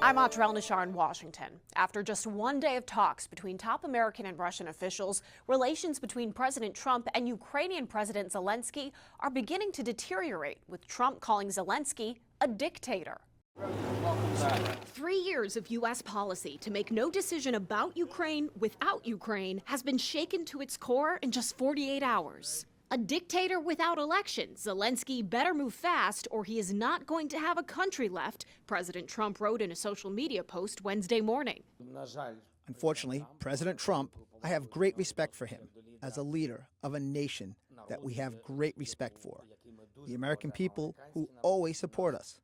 I'm Atrel Nashar in Washington. After just one day of talks between top American and Russian officials, relations between President Trump and Ukrainian President Zelensky are beginning to deteriorate, with Trump calling Zelensky a dictator. 3 years of U.S. policy to make no decision about Ukraine without Ukraine has been shaken to its core in just 48 hours. A dictator without elections, Zelensky better move fast or he is not going to have a country left, President Trump wrote in a social media post Wednesday morning. Unfortunately, President Trump, I have great respect for him as a leader of a nation that we have great respect for. The American people who always support us.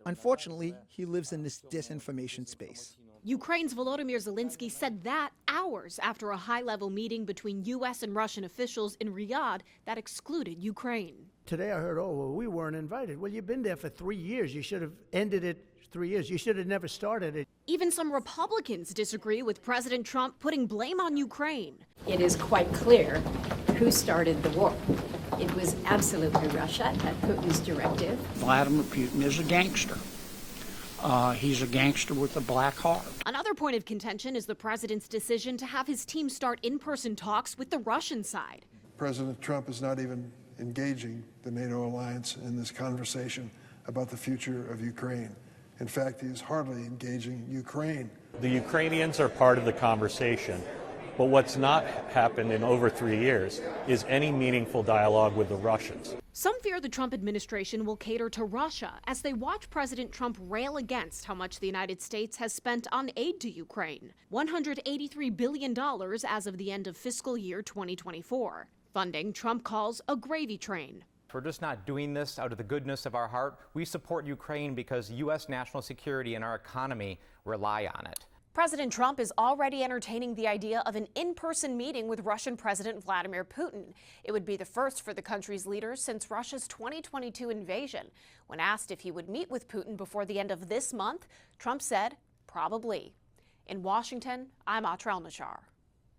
Unfortunately, he lives in this disinformation space. Ukraine's Volodymyr Zelensky said that hours after a high-level meeting between U.S. and Russian officials in Riyadh that excluded Ukraine. Today I heard, we weren't invited. Well, you've been there for 3 years. You should have ended it 3 years. You should have never started it. Even some Republicans disagree with President Trump putting blame on Ukraine. It is quite clear who started the war. It was absolutely Russia at Putin's directive. Vladimir Putin is a gangster. He's a gangster with a black heart. Another point of contention is the president's decision to have his team start in-person talks with the Russian side. President Trump is not even engaging the NATO alliance in this conversation about the future of Ukraine. In fact, he is hardly engaging Ukraine. The Ukrainians are part of the conversation, but what's not happened in over 3 years is any meaningful dialogue with the Russians. Some fear the Trump administration will cater to Russia as they watch President Trump rail against how much the United States has spent on aid to Ukraine, $183 billion as of the end of fiscal year 2024. Funding Trump calls a gravy train. We're just not doing this out of the goodness of our heart. We support Ukraine because U.S. national security and our economy rely on it. President Trump is already entertaining the idea of an in-person meeting with Russian President Vladimir Putin. It would be the first for the country's leaders since Russia's 2022 invasion. When asked if he would meet with Putin before the end of this month, Trump said, probably. In Washington, I'm Atrel Nashar.